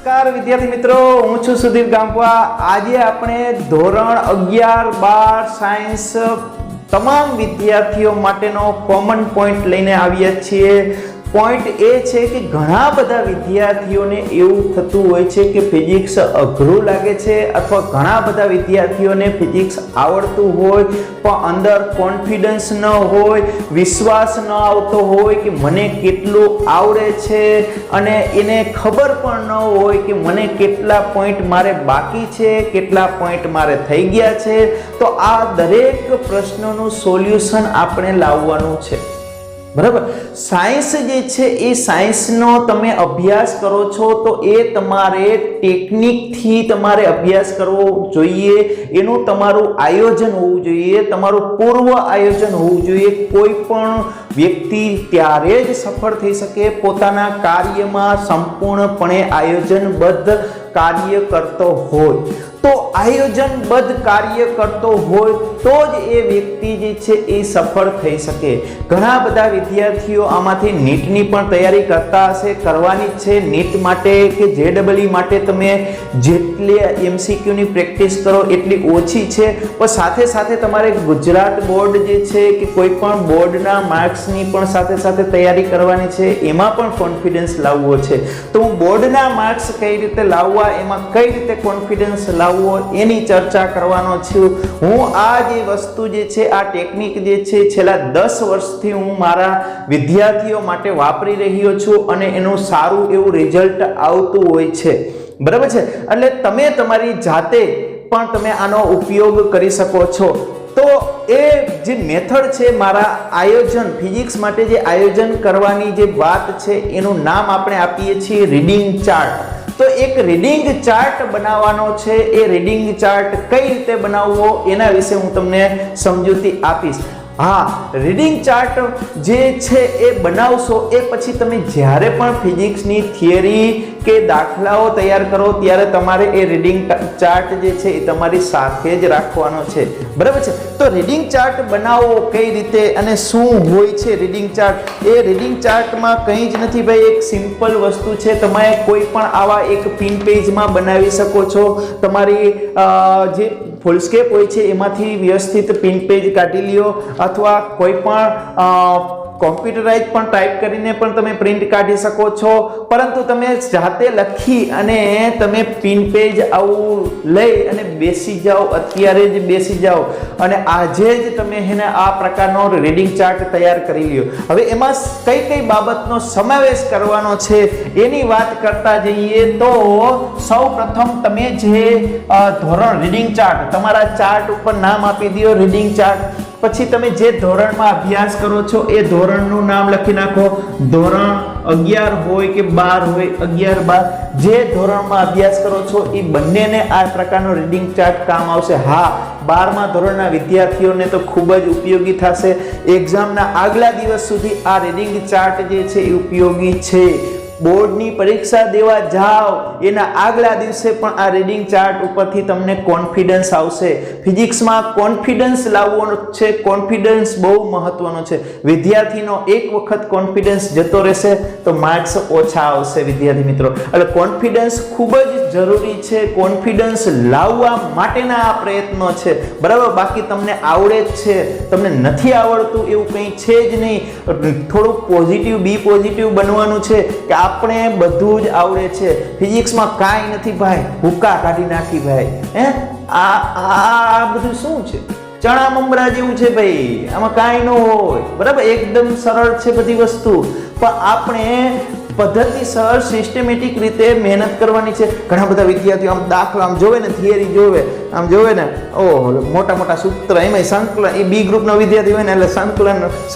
નમસ્કાર વિદ્યાર્થી મિત્રો, હું છું સુધીર ગામવા। આજે આપણે ધોરણ 11, 12 સાયન્સ તમામ વિદ્યાર્થીઓ માટેનો કોમન પોઈન્ટ લઈને આવ્યા છીએ। પોઈન્ટ એ છે કે ઘણા બધા વિદ્યાર્થીઓને એવું થતું હોય છે કે ફિઝિક્સ અઘરું લાગે છે અથવા ઘણા બધા વિદ્યાર્થીઓને ફિઝિક્સ આવડતું હોય પણ અંદર કોન્ફિડન્સ ન હોય, વિશ્વાસ ન આવતો હોય કે મને કેટલું આવડે છે અને એને ખબર પણ ન હોય કે મને કેટલા પોઈન્ટ મારે બાકી છે, કેટલા પોઈન્ટ મારે થઈ ગયા છે। તો આ દરેક પ્રશ્નોનું સોલ્યુશન આપણે લાવવાનું છે, બરાબર। સાયન્સ જે છે એ સાયન્સનો તમે અભ્યાસ કરો છો તો એ તમારે ટેકનિકથી તમારે અભ્યાસ કરવો જોઈએ, એનું તમારું આયોજન હોવું જોઈએ, તમારું પૂર્વ આયોજન હોવું જોઈએ। કોઈ પણ વ્યક્તિ ત્યારે જ સફળ થઈ શકે પોતાના કાર્યમાં સંપૂર્ણપણે આયોજનબદ્ધ કાર્ય કરતો હોય। તો આયોજનબદ્ધ કાર્ય કરતો હોય તો જ એ વ્યક્તિ જે છે એ સફળ થઈ શકે। ઘણા બધા વિદ્યાર્થીઓ આમાંથી નીટની પણ તૈયારી કરતા હશે, કરવાની જ છે। નીટ માટે કે JEE માટે તમે જેટલી MCQ ની પ્રેક્ટિસ કરો એટલી ઓછી છે, પણ સાથે સાથે તમારે ગુજરાત બોર્ડ જે છે કે કોઈ પણ બોર્ડના માર્ક્સની પણ સાથે સાથે તૈયારી કરવાની છે, એમાં પણ કોન્ફિડન્સ લાવવો છે। તો હું બોર્ડના માર્ક્સ કઈ રીતે લાવવા, એમાં કઈ રીતે કોન્ફિડન્સ લાવવો એની ચર્ચા કરવાનો છું। હું આ જે વસ્તુ જે છે, આ ટેકનિક જે છે છેલ્લા 10 વર્ષથી હું મારા વિદ્યાર્થીઓ માટે વાપરી રહ્યો છું અને એનું સારું એવું રિઝલ્ટ આવતું હોય છે, બરાબર છે। એટલે તમે તમારી જાતે પણ તમે આનો ઉપયોગ કરી શકો છો। તો એ જે મેથડ છે, મારા આયોજન ફિઝિક્સ માટે જે આયોજન કરવાની જે વાત છે એનું નામ આપણે આપીએ છીએ રીડિંગ ચાર્ટ। તો એક રીડિંગ ચાર્ટ બનાવવાનો છે। એ રીડિંગ ચાર્ટ કઈ રીતે બનાવવો એના વિશે હું તમને સમજૂતી આપીશ। હા, રીડિંગ ચાર્ટ જે છે એ બનાવશો એ પછી તમે જ્યારે પણ ફિઝિક્સની થિયરી કે દાખલાઓ તૈયાર કરો ત્યારે તમારે એ રીડિંગ ચાર્ટ જે છે એ તમારી સાથે જ રાખવાનો છે, બરાબર છે। તો રીડિંગ ચાર્ટ બનાવો કઈ રીતે અને શું હોય છે રીડિંગ ચાર્ટ? એ રીડિંગ ચાર્ટમાં કંઈ જ નથી ભાઈ, એક સિમ્પલ વસ્તુ છે। તમે કોઈ પણ આવા એક પિન પેજમાં બનાવી શકો છો। તમારી જે ફૂલસ્કેપ હોય છે એમાંથી વ્યવસ્થિત પિન પેજ કાઢી લ્યો અથવા કોઈ પણ કોમ્પ્યુટરાઇઝ પણ ટાઈપ કરીને પણ તમે પ્રિન્ટ કાઢી શકો છો, પરંતુ તમે જાતે લખી અને તમે પિન પેજ આવું લઈ અને બેસી જાઓ, અત્યારે જ બેસી જાઓ અને આજે જ તમે એને આ પ્રકારનો રીડિંગ ચાર્ટ તૈયાર કરી લ્યો। હવે એમાં કઈ કઈ બાબતનો સમાવેશ કરવાનો છે એની વાત કરતા જઈએ તો સૌ પ્રથમ તમે જે ધોરણ રીડિંગ ચાર્ટ, તમારા ચાર્ટ ઉપર નામ આપી દો રીડિંગ ચાર્ટ। પછી તમે જે ધોરણમાં અભ્યાસ કરો છો એ ધોરણનું નામ લખી નાખો। ધોરણ 11 હોય કે 12 હોય, 11, 12 જે ધોરણમાં અભ્યાસ કરો છો એ બંનેને આ પ્રકારનો રીડિંગ ચાર્ટ કામ આવશે। હા, 12મા ધોરણના વિદ્યાર્થીઓને તો ખૂબ જ ઉપયોગી થશે। એક્ઝામના આગલા દિવસ સુધી આ રીડિંગ ચાર્ટ જે છે એ ઉપયોગી છે। બોર્ડની પરીક્ષા દેવા જાઓ એના આગલા દિવસે પણ આ રીડિંગ ચાર્ટ ઉપરથી તમને કોન્ફિડન્સ આવશે। ફિઝિક્સમાં કોન્ફિડન્સ લાવવાનો છે, કોન્ફિડન્સ બહુ મહત્વનો છે। વિદ્યાર્થીનો એક વખત કોન્ફિડન્સ જતો રહેશે તો માર્ક્સ ઓછા આવશે વિદ્યાર્થી મિત્રો। એટલે કોન્ફિડન્સ ખૂબ જ જરૂરી છે। કોન્ફિડન્સ લાવવા માટેના આ પ્રયત્નો છે, બરાબર। બાકી તમને આવડે જ છે, તમને નથી આવડતું એવું કંઈ છે જ નહીં। થોડું પોઝિટિવ, બી પોઝિટિવ બનવાનું છે કે આપણે બધું જ આવડે છે, ફિઝિક્સમાં કાંઈ નથી ભાઈ, હુક્કા કાઢી નાખી ભાઈ, આ બધું શું છે? ચણા મમરા જેવું છે ભાઈ, આમાં કાંઈ ન હોય, બરાબર। એકદમ સરળ છે બધી વસ્તુ, પણ આપણે પદ્ધતિસર સિસ્ટમેટિક રીતે મહેનત કરવાની છે। ઘણા બધા વિદ્યાર્થીઓ આમ દાખલા આમ જોવે ને, થિયરી જોવે, આમ જોવે ને, ઓહ મોટા મોટા સૂત્ર, એમાં સંકલન, એ બી ગ્રુપનો વિદ્યાર્થી હોય ને એટલે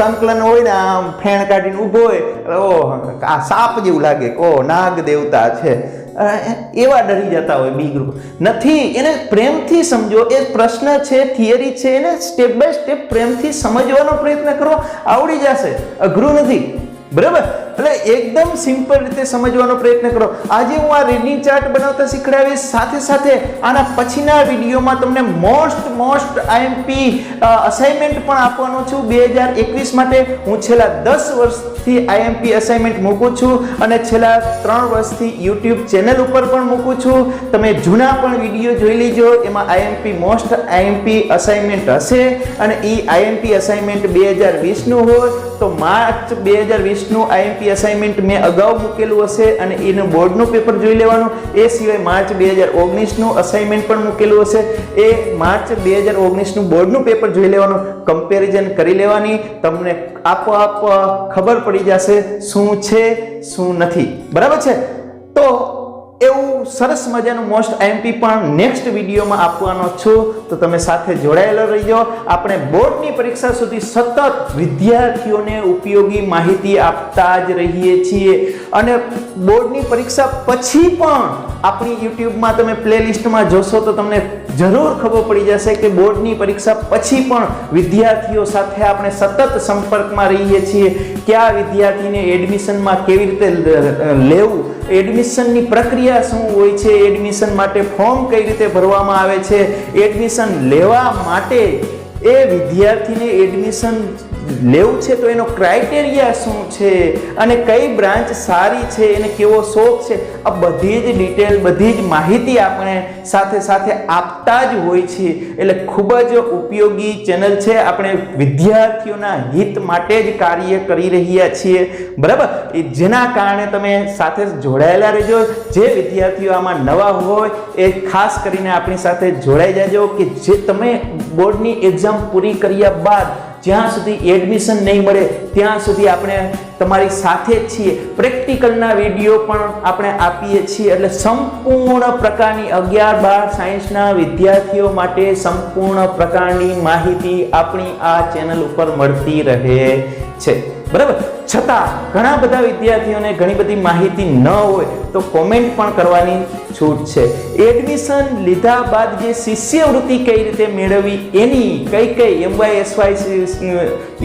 સંકલન હોય ને, આમ ફેણ કાઢીને ઊભો હોય, ઓહ આ સાપ જેવું લાગે, ઓહ નાગ દેવતા છે, એવા ડરી જતા હોય બી ગ્રુપ। નથી, એને પ્રેમથી સમજો। એ પ્રશ્ન છે, થિયરી છે, એને સ્ટેપ બાય સ્ટેપ પ્રેમથી સમજવાનો પ્રયત્ન કરો, આવડી જશે, અઘરું નથી, બરાબર। એટલે એકદમ સિમ્પલ રીતે સમજવાનો પ્રયત્ન કરો. આજે હું આ રીડિંગ ચાર્ટ બનાવતા શીખડાવીશ, સાથે સાથે આના પછીના વિડીયોમાં તમને મોસ્ટ આઈએમપી અસાઇનમેન્ટ પણ આપવાનો છું 2021 માટે. હું છેલ્લા 10 વર્ષથી આઈએમપી અસાઇનમેન્ટ મૂકું છું અને છેલ્લા 3 વર્ષથી YouTube ચેનલ ઉપર પણ મૂકું છું. તમે જૂના પણ વિડીયો જોઈ લેજો, એમાં આઈએમપી મોસ્ટ આઈએમપી અસાઇનમેન્ટ હશે અને એ આઈએમપી અસાઇનમેન્ટ 2020 નું હોય તો માર્ચ 2020 નું આઈએમપી અસાઇનમેન્ટ મેં અગાઉ મૂકેલું હશે અને એનું બોર્ડનું પેપર જોઈ લેવાનું. એ સિવાય માર્ચ 2019 નું અસાઇનમેન્ટ પણ મૂકેલું હશે, એ માર્ચ 2019 નું બોર્ડનું પેપર જોઈ લેવાનું, કમ્પેરિઝન કરી લેવાની. તમને આપોઆપ ખબર પડી જશે શું છે શું નથી. બરાબર છે? તો એવું સરસ મજાનું મોસ્ટ આઈએમપી પણ નેક્સ્ટ વિડીયોમાં આપવાનો છું, તો તમે સાથે જોડાયેલા રહીજો. આપણે બોર્ડની પરીક્ષા સુધી સતત વિદ્યાર્થીઓને ઉપયોગી માહિતી આપતા જ રહીએ છીએ અને બોર્ડની પરીક્ષા પછી પણ આપણી યુટ્યુબમાં તમે પ્લેલિસ્ટમાં જોશો તો તમને જરૂર ખબર પડી જશે કે બોર્ડની પરીક્ષા પછી પણ વિદ્યાર્થીઓ સાથે આપણે સતત સંપર્કમાં રહીએ છીએ. કયા વિદ્યાર્થીને એડમિશનમાં કેવી રીતે લેવું, એડમિશનની પ્રક્રિયા શું હોય છે, એડમિશન માટે ફોર્મ કઈ રીતે ભરવામાં આવે છે, એડમિશન લેવા માટે એ વિદ્યાર્થીને એડમિશન લેવું છે તો એનો ક્રાઇટેરિયા શું છે અને કઈ બ્રાન્ચ સારી છે, એને કેવો શોખ છે, આ બધી જ ડિટેલ, બધી જ માહિતી આપણે સાથે સાથે આપતા જ હોય છે. એટલે ખૂબ જ ઉપયોગી ચેનલ છે. આપણે વિદ્યાર્થીઓના હિત માટે જ કાર્ય કરી રહ્યા છીએ. બરાબર? જેના કારણે તમે સાથે જોડાયેલા રહેજો. જે વિદ્યાર્થીઓ આમાં નવા હોય એ ખાસ કરીને આપણી સાથે જોડાઈ જાજો કે જે તમે બોર્ડની એક્ઝામ પૂરી કર્યા બાદ જ્યાં સુધી એડમિશન નહીં મળે ત્યાં સુધી આપણે તમારી સાથે જ છીએ. પ્રેક્ટિકલના વિડીયો પણ આપણે આપીએ છીએ. એટલે સંપૂર્ણ પ્રકારની 11, 12 સાયન્સના વિદ્યાર્થીઓ માટે સંપૂર્ણ પ્રકારની માહિતી આપણી આ ચેનલ ઉપર મળતી રહે છે. બરાબર? છતાં ઘણા બધા વિદ્યાર્થીઓને ઘણી બધી માહિતી ન હોય તો કોમેન્ટ પણ કરવાની છૂટ છે. એડમિશન લીધા બાદ જે શિષ્યવૃત્તિ કઈ રીતે મેળવવી, એની કઈ MYSY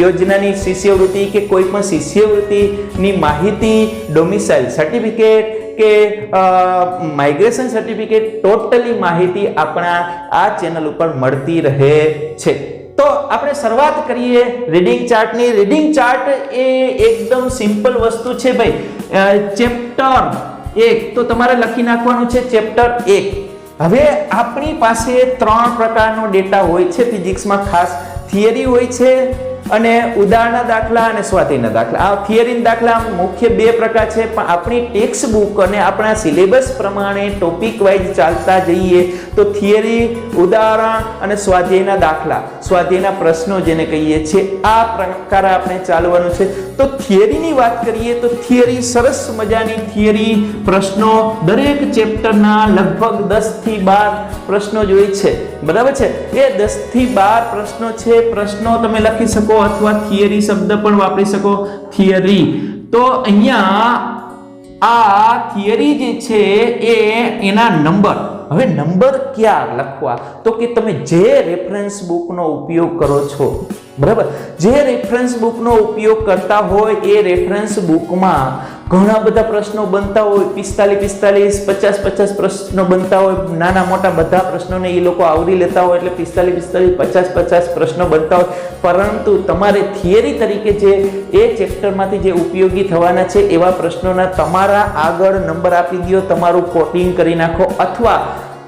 યોજનાની શિષ્યવૃત્તિ કે કોઈ પણ શિષ્યવૃત્તિની માહિતી, ડોમિસાઇલ સર્ટિફિકેટ કે માઇગ્રેશન સર્ટિફિકેટ, ટોટલી માહિતી આપણા આ ચેનલ ઉપર મળતી રહે છે. તો આપણે શરૂઆત કરીએ રીડિંગ ચાર્ટની. રીડિંગ ચાર્ટ એ એકદમ સિમ્પલ વસ્તુ છે ભાઈ. ચેપ્ટર 1 તો તમારે લખી નાખવાનું છે ચેપ્ટર 1. હવે આપણી પાસે 3 પ્રકારનો ડેટા હોય છે ફિઝિક્સમાં. ખાસ થિયરી હોય છે અને ઉદાહરણના દાખલા અને સ્વાધ્યાયના દાખલા. આ થિયરીના દાખલા મુખ્ય 2 પ્રકાર છે, પણ આપણી ટેક્સ્ટ બુક અને આપણા સિલેબસ પ્રમાણે ટોપિક વાઇઝ ચાલતા જઈએ તો થિયરી, ઉદાહરણ અને સ્વાધ્યાયના દાખલા, સ્વાધ્યાયના પ્રશ્નો જેને કહીએ છીએ, આ પ્રકાર આપણે ચાલવાનું છે. તો થિયરીની વાત કરીએ તો થિયરી સરસ મજાની થિયરી પ્રશ્નો દરેક ચેપ્ટરના લગભગ 10 થી 12 પ્રશ્નો જ હોય છે. બરાબર છે? એ 10 થી 12 પ્રશ્નો છે. પ્રશ્નો તમે લખી શકો અથવા થિયરી શબ્દ પણ વાપરી શકો, થિયરી. તો અહીંયા આ થિયરી જે છે એના નંબર, હવે નંબર ક્યાં લખવા તો કે તમે જે રેફરન્સ બુકનો ઉપયોગ કરો છો, બરાબર, જે રેફરન્સ બુકનો ઉપયોગ કરતા હોય એ રેફરન્સ બુકમાં ઘણા બધા પ્રશ્નો બનતા હોય, 45, 50 પ્રશ્નો બનતા હોય, નાના મોટા બધા પ્રશ્નોને એ લોકો આવરી લેતા હોય, એટલે 45, 50 પ્રશ્નો બનતા હોય. પરંતુ તમારે થિયરી તરીકે જે એ ચેપ્ટરમાંથી જે ઉપયોગી થવાના છે એવા પ્રશ્નોના તમારા આગળ નંબર આપી દો, તમારું કોટિંગ કરી નાખો. અથવા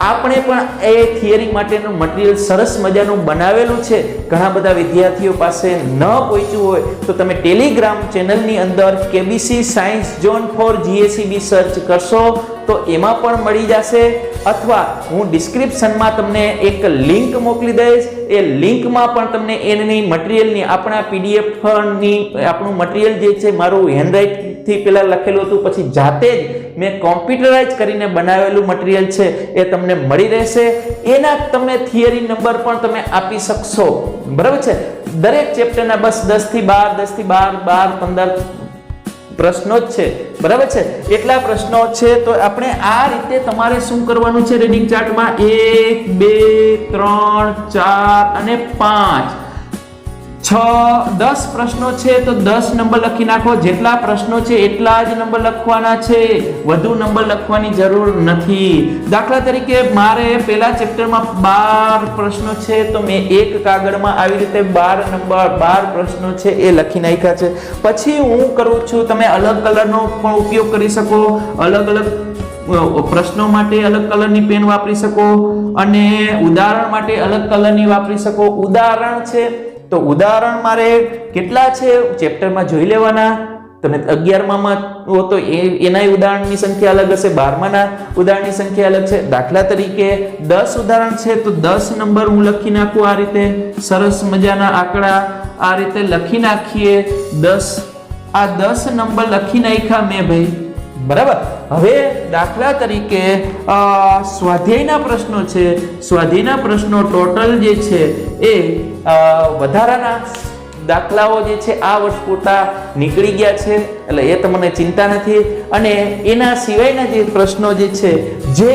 આપણે પણ એ થિયરી માટેનું મટીરિયલ સરસ મજાનું બનાવેલું છે, ઘણા બધા વિદ્યાર્થીઓ પાસે ન પહોંચ્યું હોય તો તમે ટેલિગ્રામ ચેનલની અંદર KBC science zone for GSEB search કરશો તો એમાં પણ મળી જશે. અથવા હું ડિસ્ક્રિપ્શનમાં તમને એક લિંક મોકલી દઈશ, એ લિંકમાં પણ તમને એની મટીરિયલની, આપણા PDF ની આપણું મટીરિયલ જે છે મારું હેન્ડરાઇટથી પહેલાં લખેલું હતું, પછી જાતે જ મેં કોમ્પ્યુટરાઇઝ કરીને બનાવેલું મટીરિયલ છે એ તમને મળી રહેશે. એના તમે થિયરી નંબર પણ તમે આપી શકશો. બરાબર છે? દરેક ચેપ્ટરના બસ 10 થી 12 15 પ્રશ્નો જ છે. બરાબર છે? એટલા પ્રશ્નો છે. તો આપણે આ રીતે તમારે શું કરવાનું છે રીડિંગ ચાર્ટમાં 1, 2, 3, 4 અને 5 10 પ્રશ્નો છે તો 10 નંબર લખી નાખો. જેટલા પ્રશ્નો છે એટલા જ નંબર લખવાના છે, વધુ નંબર લખવાની જરૂર નથી. દાખલા તરીકે મારે પહેલા ચેપ્ટરમાં 12 પ્રશ્નો છે તો મેં એક કાગળમાં આવી રીતે 12 પ્રશ્નો છે એ લખી નાખ્યા છે. પછી હું કરું છું, તમે અલગ કલરનો પણ ઉપયોગ કરી શકો, અલગ પ્રશ્નો માટે અલગ કલરની પેન વાપરી શકો અને ઉદાહરણ માટે અલગ કલરની વાપરી શકો. ઉદાહરણ છે તો ઉદાહરણ મારે કેટલા છે ચેપ્ટરમાં જોઈ લેવાના. તમે 11માં હો તો એના ઉદાહરણની સંખ્યા અલગ હશે, 12માના ઉદાહરણની સંખ્યા અલગ છે. દાખલા તરીકે 10 ઉદાહરણ છે તો 10 નંબર હું લખી નાખું આ રીતે. સરસ મજાના આંકડા આ રીતે લખી નાખીએ. 10 નંબર લખી નાખ્યા મેં ભાઈ, બરાબર. હવે દાખલા તરીકે સ્વાધ્યાયના પ્રશ્નો છે. સ્વાધ્યાયના પ્રશ્નો ટોટલ જે છે એ વધારાના દાખલાઓ જે છે આ વર્ષ પૂરતા નીકળી ગયા છે, એટલે એ તમને ચિંતા નથી. અને એના સિવાયના જે પ્રશ્નો જે છે, જે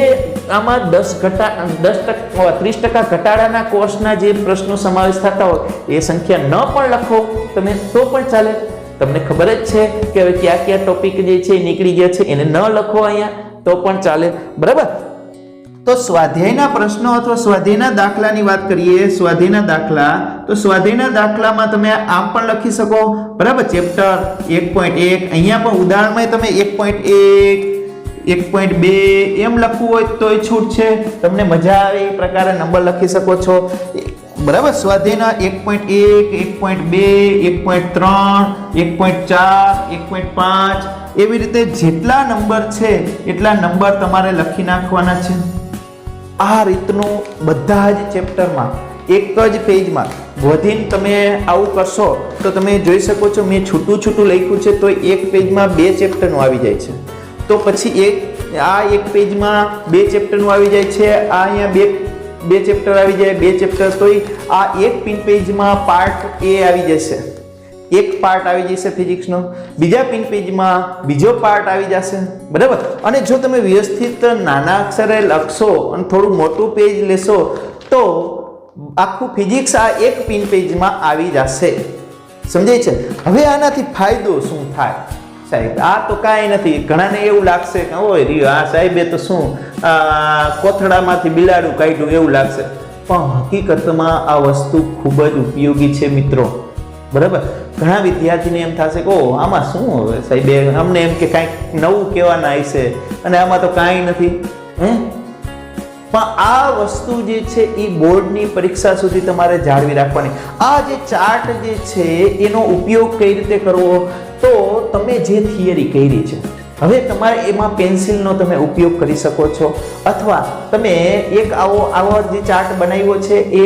આમાં 30% ઘટાડાના કોર્સના જે પ્રશ્નો સમાવેશ થતા હોય એ સંખ્યા ન પણ લખો તમે તો પણ ચાલે. તમને ખબર જ છે કે હવે કયા ટોપિક જે છે નીકળી ગયા છે, એને ન લખો અહીંયા તો પણ ચાલે, બરાબર. તો સ્વાધ્યાયના પ્રશ્નો અથવા સ્વાધ્યાયના દાખલાની વાત કરીએ. સ્વાધ્યાયના દાખલામાં તમે આમ પણ લખી શકો, બરાબર. ચેપ્ટર 1.1 અહીંયા પણ ઉદાહરણમાં તમે 1.1 1.2 એમ લખવું હોય તોય છૂટ છે. તમને મજા આવે એ પ્રકારે નંબર લખી શકો છો, બરાબર. સ્વાધ્યાયના 1.1 1.2 1.3 1.4 1.5 એવી રીતે જેટલા નંબર છે એટલા નંબર તમારે લખી નાખવાના છે. આ રીતનું બધા જ ચેપ્ટરમાં એક જ પેજમાં વધીને તમે આવું કરશો તો તમે જોઈ શકો છો મેં છૂટું લખ્યું છે તો એક પેજમાં 2 ચેપ્ટરનું આવી જાય છે. તો પછી એક પેજમાં 2 ચેપ્ટરનું આવી જાય છે. આ અહીંયા બે ચેપ્ટર આવી જાય, 2 ચેપ્ટર. તો આ એક પિન પેજમાં પાર્ટ એ આવી જશે, એક પાર્ટ આવી જશે ફિઝિક્સનો. બીજા પિન પેજમાં બીજો પાર્ટ આવી જશે, બરાબર. અને જો તમે વ્યવસ્થિત નાના અક્ષરે લખશો અને થોડું મોટું પેજ લેશો તો આખું ફિઝિક્સ આ એક પિન પેજમાં આવી જશે, સમજાય છે. હવે આનાથી ફાયદો શું થાય સાહેબ? આ તો કાંઈ નથી. ઘણાને એવું લાગશે કે ઓય રિયો આ સાહેબે તો શું કોથળામાંથી બિલાડું કાઢ્યું એવું લાગશે, પણ હકીકતમાં આ વસ્તુ ખૂબ જ ઉપયોગી છે મિત્રો, બરાબર. ઘણા વિદ્યાર્થીને એમ થશે કે ઓ આમાં શું હવે સાહેબ, અમને એમ કે કાંઈક નવું કહેવાના હશે અને આમાં તો કાંઈ નથી. પણ આ વસ્તુ જે છે એ બોર્ડની પરીક્ષા સુધી તમારે જાળવી રાખવાની. આ જે ચાર્ટ જે છે એનો ઉપયોગ કઈ રીતે કરવો, તો તમે જે થિયરી કરી છે હવે તમારે એમાં પેન્સિલનો તમે ઉપયોગ કરી શકો છો, અથવા તમે એક આવો જે ચાર્ટ બનાવ્યો છે એ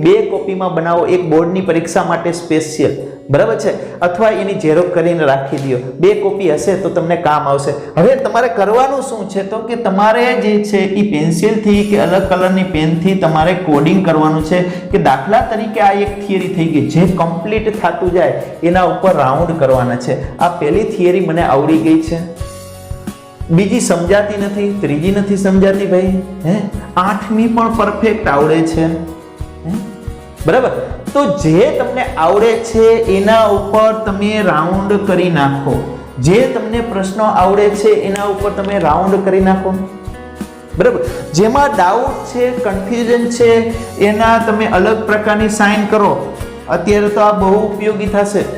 2 કોપીમાં બનાવો, એક બોર્ડની પરીક્ષા માટે સ્પેશિયલ, બરાબર છે. અથવા એની ઝેરોક્ષ કરીને રાખી દો, 2 કોપી હશે તો તમને કામ આવશે. હવે તમારે કરવાનું શું છે તો કે તમારે જે છે એ પેન્સિલથી કે અલગ કલરની પેનથી તમારે કોડિંગ કરવાનું છે. કે દાખલા તરીકે આ એક થિયરી થઈ ગઈ, જે કમ્પ્લીટ થતું જાય એના ઉપર રાઉન્ડ કરવાના છે. આ પહેલી થિયરી મને આવડી ગઈ છે, બીજી સમજાતી નથી, ત્રીજી નથી સમજાતી ભાઈ, 8મી પણ પરફેક્ટ આવડે છે, બરાબર. તો જે તમને આવડે છે એના ઉપર તમે રાઉન્ડ કરી નાખો. જે તમને પ્રશ્નો આવડે છે એના ઉપર તમે રાઉન્ડ કરી નાખો, બરાબર. જેમાં ડાઉટ છે, કન્ફ્યુઝન છે એના તમે અલગ પ્રકારની સાઇન કરો. અત્યારે તો આ બહુ ઉપયોગી થશે.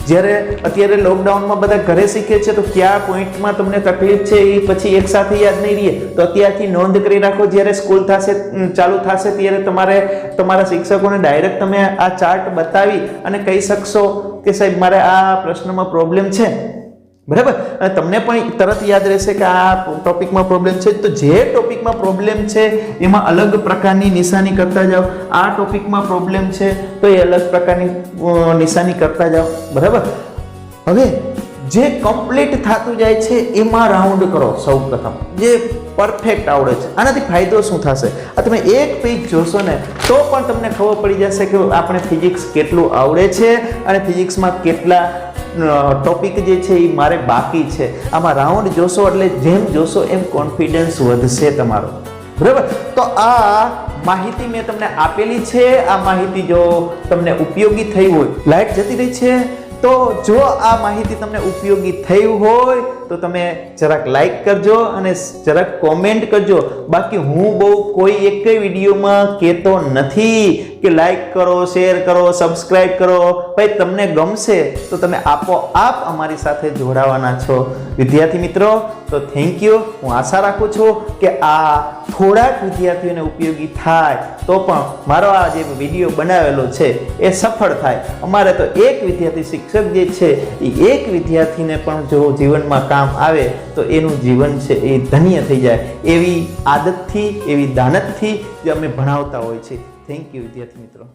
જ્યારે અત્યારે લોકડાઉનમાં બધા ઘરે શીખે છે તો કયા પોઈન્ટમાં તમને તકલીફ છે એ પછી એકસાથે યાદ નહીં રહે, તો અત્યારથી નોંધ કરી રાખો. જ્યારે સ્કૂલ ચાલુ થશે ત્યારે તમારે તમારા શિક્ષકોને ડાયરેક્ટ તમે આ ચાર્ટ બતાવી અને કહી શકશો કે સાહેબ મારે આ પ્રશ્નમાં પ્રોબ્લેમ છે, બરાબર. અને તમને પણ તરત યાદ રહેશે કે આ ટોપિકમાં પ્રોબ્લેમ છે. તો જે ટોપિકમાં પ્રોબ્લેમ છે એમાં અલગ પ્રકારની નિશાની કરતા જાઓ. આ ટોપિકમાં પ્રોબ્લેમ છે તો એ અલગ પ્રકારની નિશાની કરતા જાઓ, બરાબર. હવે જે કમ્પ્લીટ થતું જાય છે એમાં રાઉન્ડ કરો સૌ પ્રથમ, જે પરફેક્ટ આવડે છે. આનાથી ફાયદો શું થશે? આ તમે એક પેજ જોશો ને તો પણ તમને ખબર પડી જશે કે આપણે ફિઝિક્સ કેટલું આવડે છે અને ફિઝિક્સમાં કેટલા ટોપિક જે છે એ મારે બાકી છે. આમાં રાઉન્ડ જોશો એટલે જેમ જોશો એમ કોન્ફિડન્સ વધશે તમારો, બરાબર. તો આ માહિતી મેં તમને આપેલી છે. આ માહિતી જો તમને ઉપયોગી થઈ હોય, લાઈટ જતી રહી છે, તો જો આ માહિતી તમને ઉપયોગી થઈ હોય તો તમે જરાક લાઈક કરજો અને જરાક કોમેન્ટ કરજો. બાકી હું બહુ કોઈ એક વિડીયોમાં કહેતો નથી કે લાઈક કરો, શેર કરો, સબસ્ક્રાઇબ કરો. ભાઈ તમને ગમશે તો તમે આપોઆપ અમારી સાથે જોડાવાના છો. વિદ્યાર્થી મિત્રો, તો થેન્ક યુ. હું આશા રાખું છું કે આ થોડાક વિદ્યાર્થીઓને ઉપયોગી થાય તો પણ મારો આ જે વિડીયો બનાવેલો છે એ સફળ થાય. અમારે તો એક વિદ્યાર્થી શિક્ષક જે છે એ એક વિદ્યાર્થીને પણ જો જીવનમાં કામ આવે તો એનું જીવન છે એ ધન્ય થઈ જાય. એવી આદતથી, એવી દાનતથી જે અમે ભણાવતા હોય છે. થેન્ક યુ વિદ્યાર્થી મિત્રો.